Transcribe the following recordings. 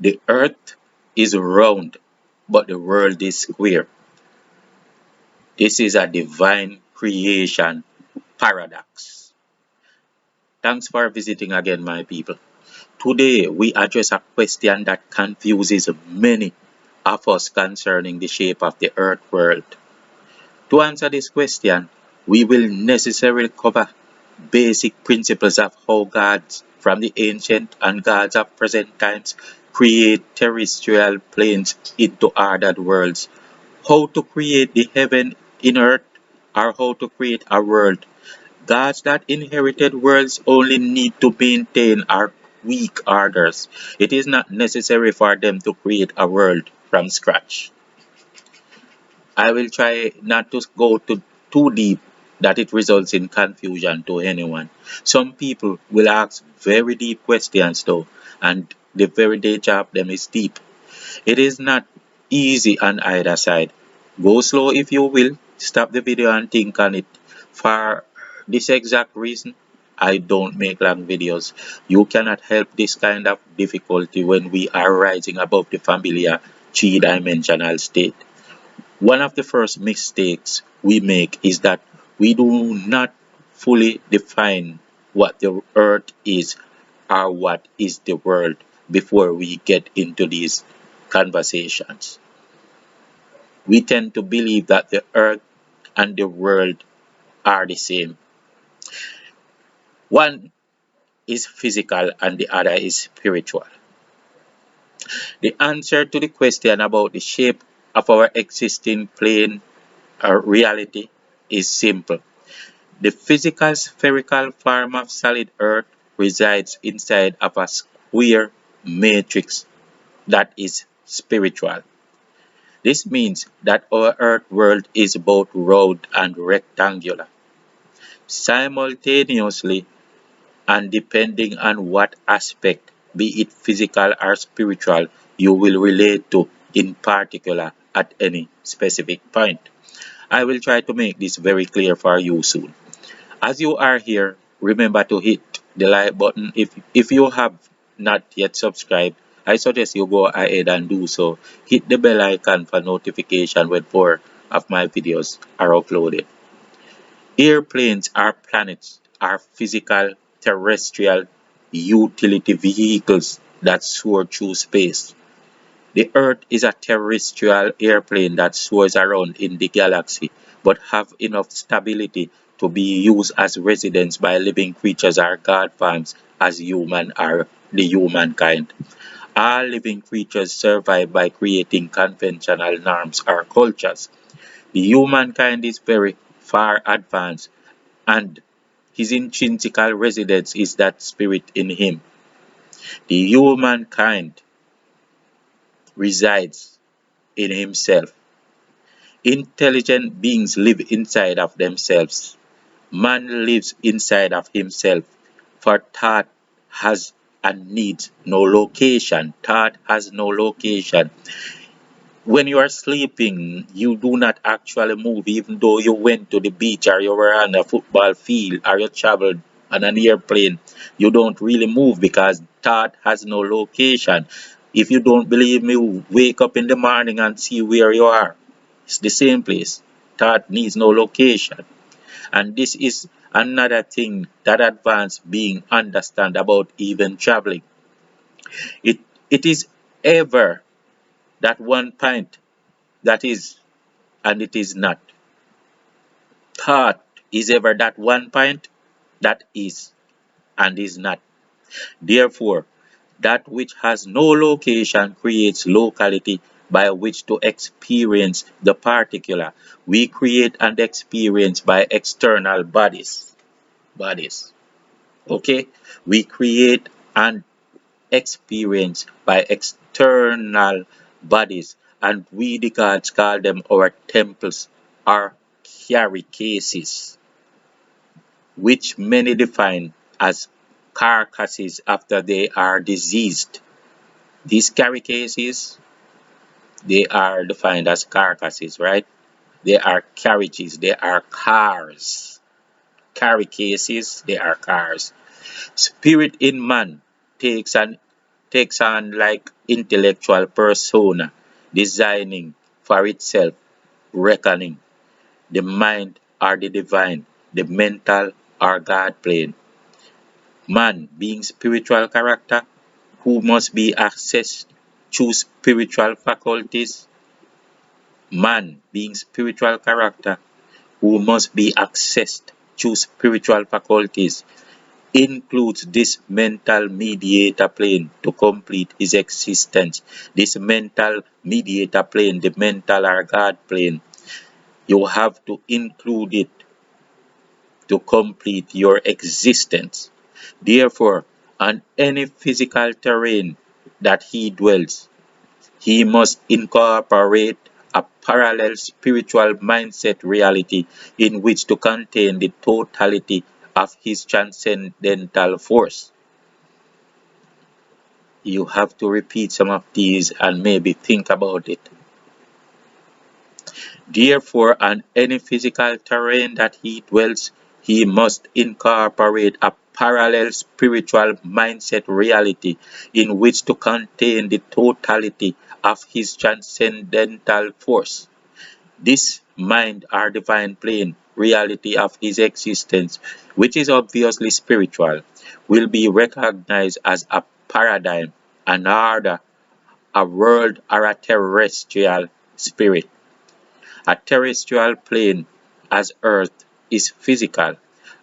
The earth is round, but the world is square. This is a divine creation paradox. Thanks for visiting again, my people. Today, we address a question that confuses many of us concerning the shape of the earth world. To answer this question, we will necessarily cover basic principles of how gods from the ancient and gods of present times create terrestrial planes into ordered worlds, how to create the heaven in earth, or how to create a world. Gods that inherited worlds only need to maintain our weak orders. It is not necessary for them to create a world from scratch. I will try not to go too deep that it results in confusion to anyone. Some people will ask very deep questions though, and the very nature of them is deep. It is not easy on either side. Go slow if you will, stop the video and think on it. For this exact reason, I don't make long videos. You cannot help this kind of difficulty when we are rising above the familiar three-dimensional state. One of the first mistakes we make is that we do not fully define what the earth is or what is the world before we get into these conversations. We tend to believe that the earth and the world are the same. One is physical and the other is spiritual. The answer to the question about the shape of our existing plane or reality is simple. The physical spherical form of solid earth resides inside of a square matrix that is spiritual. This means that our earth world is both round and rectangular. Simultaneously, and depending on what aspect, be it physical or spiritual, you will relate to in particular at any specific point. I will try to make this very clear for you soon. As you are here, remember to hit the like button. If you have not yet subscribed, I suggest you go ahead and do so. Hit the bell icon for notification when more of my videos are uploaded. Airplanes or planets are physical terrestrial utility vehicles that soar through space. The Earth is a terrestrial airplane that soars around in the galaxy but have enough stability to be used as residence by living creatures or God forms as human or the humankind. All living creatures survive by creating conventional norms or cultures. The humankind is very far advanced, and his intrinsic residence is that spirit in him. The humankind resides in himself. Intelligent beings live inside of themselves. Man lives inside of himself, for thought has and needs no location. Thought has no location. When you are sleeping, you do not actually move, even though you went to the beach or you were on a football field or you traveled on an airplane. You don't really move because thought has no location. If you don't believe me, wake up in the morning and see where you are. It's the same place. Thought needs no location. And this is another thing that advanced being understand about even traveling. It it is ever that one point that is and it is not. Thought is ever that one point that is and is not. Therefore, that which has no location creates locality by which to experience the particular. We create and experience by external bodies. Bodies. Okay? We create and experience by external bodies, and we the gods call them our temples or carry cases, which many define as carcasses after they are diseased. These carry cases, they are defined as carcasses, right? They are carriages, they are cars. Carry cases, they are cars. Spirit in man takes an takes on like intellectual persona, designing for itself, reckoning, the mind or the divine, the mental or God plane. Man being spiritual character, who must be accessed through spiritual faculties. Man being spiritual character, who must be accessed through spiritual faculties, includes this mental mediator plane to complete his existence. This mental mediator plane, the mental or God plane, you have to include it to complete your existence. Therefore, on any physical terrain that he dwells, he must incorporate a parallel spiritual mindset reality in which to contain the totality of his transcendental force. You have to repeat some of these and maybe think about it. Therefore, on any physical terrain that he dwells, he must incorporate a parallel spiritual mindset reality in which to contain the totality of his transcendental force. This mind or divine plane reality of his existence, which is obviously spiritual, will be recognized as a paradigm, an order, a world, or a terrestrial spirit. A terrestrial plane as Earth is physical.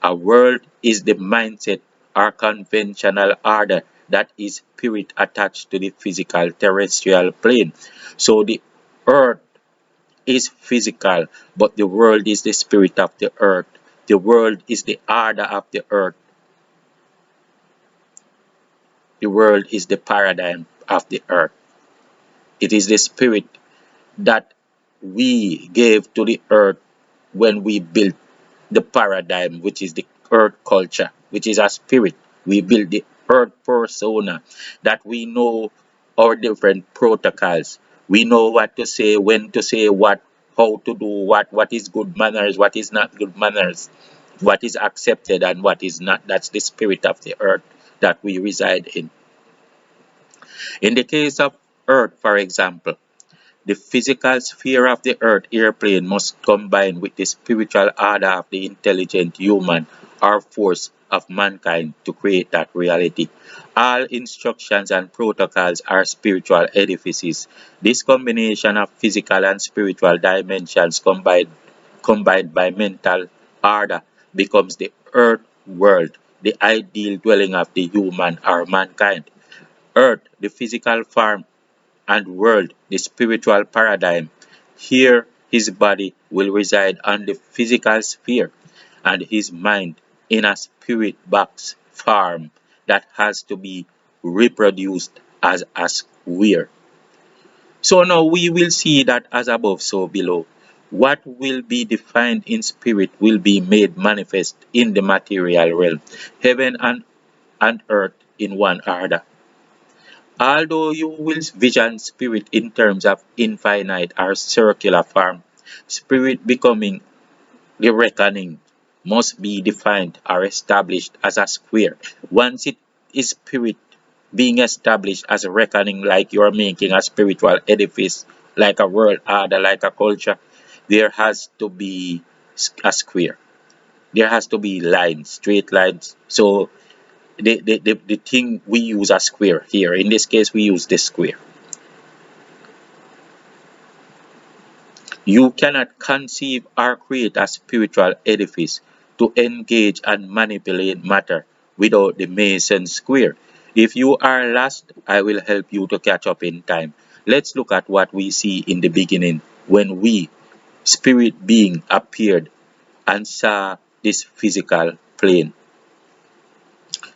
A world is the mindset or conventional order that is spirit attached to the physical terrestrial plane. So the Earth is physical, but the world is the spirit of the Earth. The world is the order of the Earth. The world is the paradigm of the Earth. It is the spirit that we gave to the Earth when we built the paradigm, which is the earth culture, which is a spirit. We build the earth persona that we know our different protocols. We know what to say, when to say what, how to do what is good manners, what is not good manners, what is accepted and what is not. That's the spirit of the earth that we reside in. In the case of earth, for example, the physical sphere of the earth airplane must combine with the spiritual order of the intelligent human or force of mankind to create that reality. All instructions and protocols are spiritual edifices. This combination of physical and spiritual dimensions combined by mental order becomes the earth world, the ideal dwelling of the human or mankind. Earth, the physical form, and world, the spiritual paradigm. Here, his body will reside on the physical sphere, and his mind in a spirit box form that has to be reproduced as a square. So now we will see that as above, so below. What will be defined in spirit will be made manifest in the material realm, heaven and earth in one order. Although you will vision spirit in terms of infinite or circular form, spirit becoming the reckoning must be defined or established as a square. Once it is spirit being established as a reckoning, like you are making a spiritual edifice, like a world order, like a culture, there has to be a square. There has to be lines, straight lines. So the thing we use a square here. In this case, we use this square. You cannot conceive or create a spiritual edifice to engage and manipulate matter without the Mason square. If you are lost, I will help you to catch up in time. Let's look at what we see in the beginning when we, spirit being, appeared and saw this physical plane.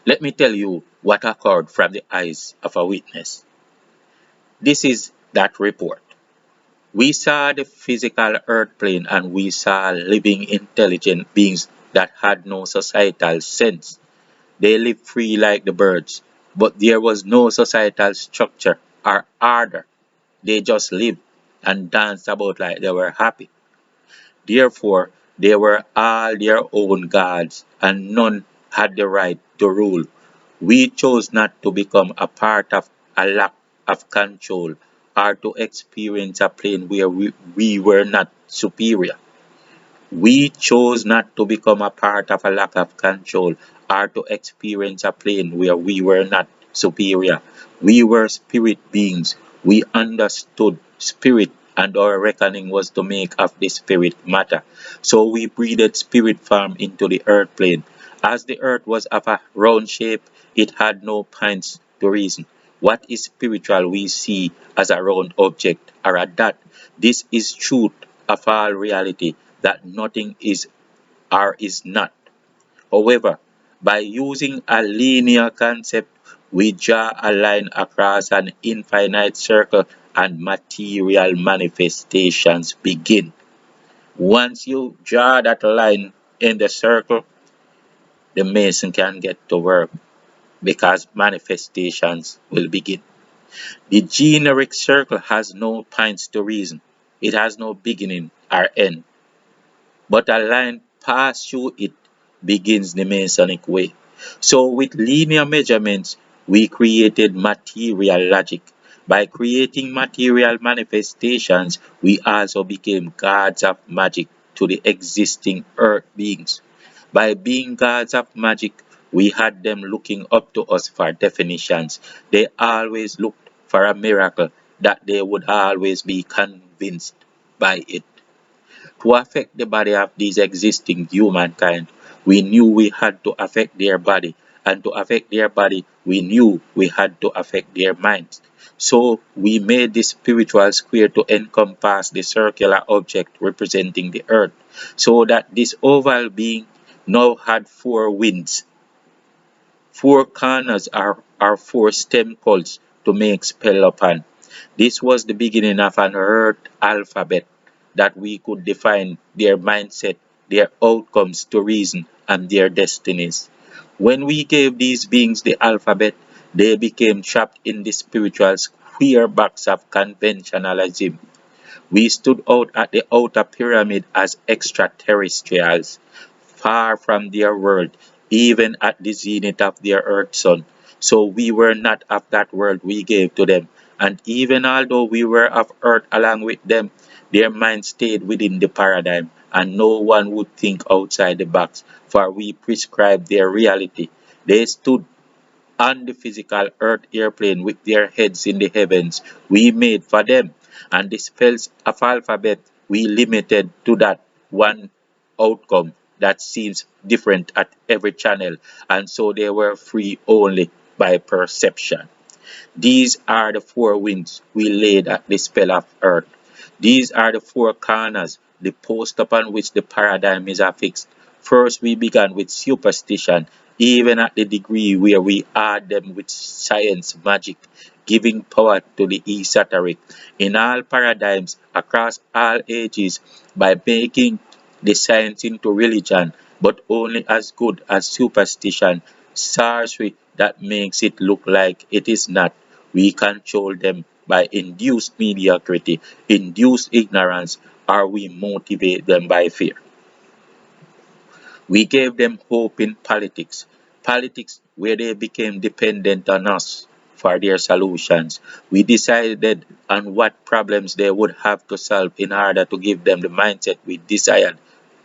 Let me tell you what occurred from the eyes of a witness. This is that report. We saw the physical earth plane and we saw living intelligent beings that had no societal sense. They lived free like the birds, but there was no societal structure or order. They just lived and danced about like they were happy. Therefore, they were all their own gods and none had the right to rule. We chose not to become a part of a lack of control or to experience a plane where we were not superior. We chose not to become a part of a lack of control or to experience a plane where we were not superior. We were spirit beings. We understood spirit, and our reckoning was to make of the spirit matter. So we breathed spirit form into the earth plane. As the earth was of a round shape, it had no points to reason. What is spiritual we see as a round object or a dot. This is truth of all reality, that nothing is or is not. However, by using a linear concept, we draw a line across an infinite circle and material manifestations begin. Once you draw that line in the circle, the mason can get to work because manifestations will begin. The generic circle has no points to reason. It has no beginning or end, but a line passed through it begins the Masonic way. So, with linear measurements, we created material logic. By creating material manifestations, we also became gods of magic to the existing earth beings. By being gods of magic, we had them looking up to us for definitions. They always looked for a miracle that they would always be convinced by it. To affect the body of these existing humankind, we knew we had to affect their body, and to affect their body, we knew we had to affect their minds. So we made this spiritual square to encompass the circular object representing the earth, so that this oval being now had four winds, four corners are four stem poles to make spell upon. This was the beginning of an earth alphabet that we could define their mindset, their outcomes to reason, and their destinies. When we gave these beings the alphabet, they became trapped in the spiritual square box of conventionalism. We stood out at the outer pyramid as extraterrestrials, far from their world, even at the zenith of their earth sun. So we were not of that world we gave to them. And even although we were of earth along with them, their minds stayed within the paradigm, and no one would think outside the box, for we prescribed their reality. They stood on the physical earth airplane with their heads in the heavens we made for them, and the spells of alphabet we limited to that one outcome that seems different at every channel, and so they were free only by perception. These are the four winds we laid at the spell of earth. These are the four corners, the post upon which the paradigm is affixed. First, we began with superstition, even at the degree where we add them with science, magic, giving power to the esoteric. In all paradigms, across all ages, by making the science into religion, but only as good as superstition, sorcery that makes it look like it is not. We control them by induced mediocrity, induced ignorance, or we motivate them by fear. We gave them hope in politics, politics where they became dependent on us for their solutions. We decided on what problems they would have to solve in order to give them the mindset we desired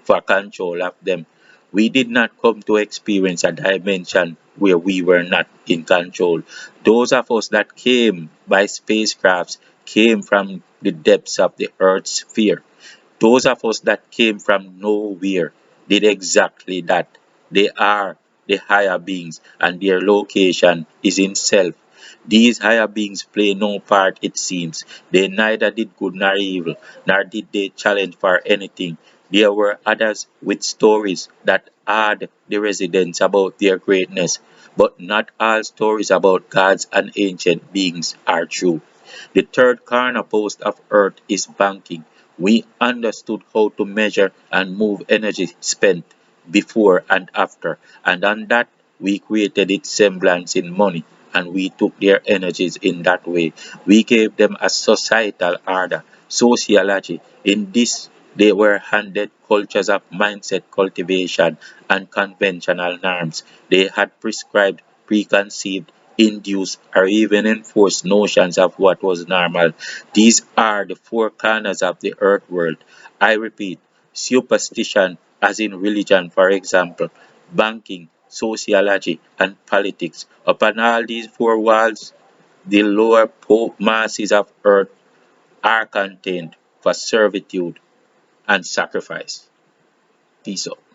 for control of them. We did not come to experience a dimension where we were not in control. Those of us that came by spacecrafts came from the depths of the Earth's sphere. Those of us that came from nowhere did exactly that. They are the higher beings, and their location is in self. These higher beings play no part, it seems. They neither did good nor evil, nor did they challenge for anything. There were others with stories that add the residents about their greatness, but not all stories about gods and ancient beings are true. The third corner post of Earth is banking. We understood how to measure and move energy spent before and after, and on that we created its semblance in money, and we took their energies in that way. We gave them a societal order, sociology. In this, they were handed cultures of mindset cultivation and conventional norms. They had prescribed preconceived, induced, or even enforced notions of what was normal. These are the four corners of the earth world. I repeat, superstition, as in religion, for example, banking, sociology, and politics. Upon all these four walls, the lower masses of earth are contained for servitude and sacrifice. Peace out.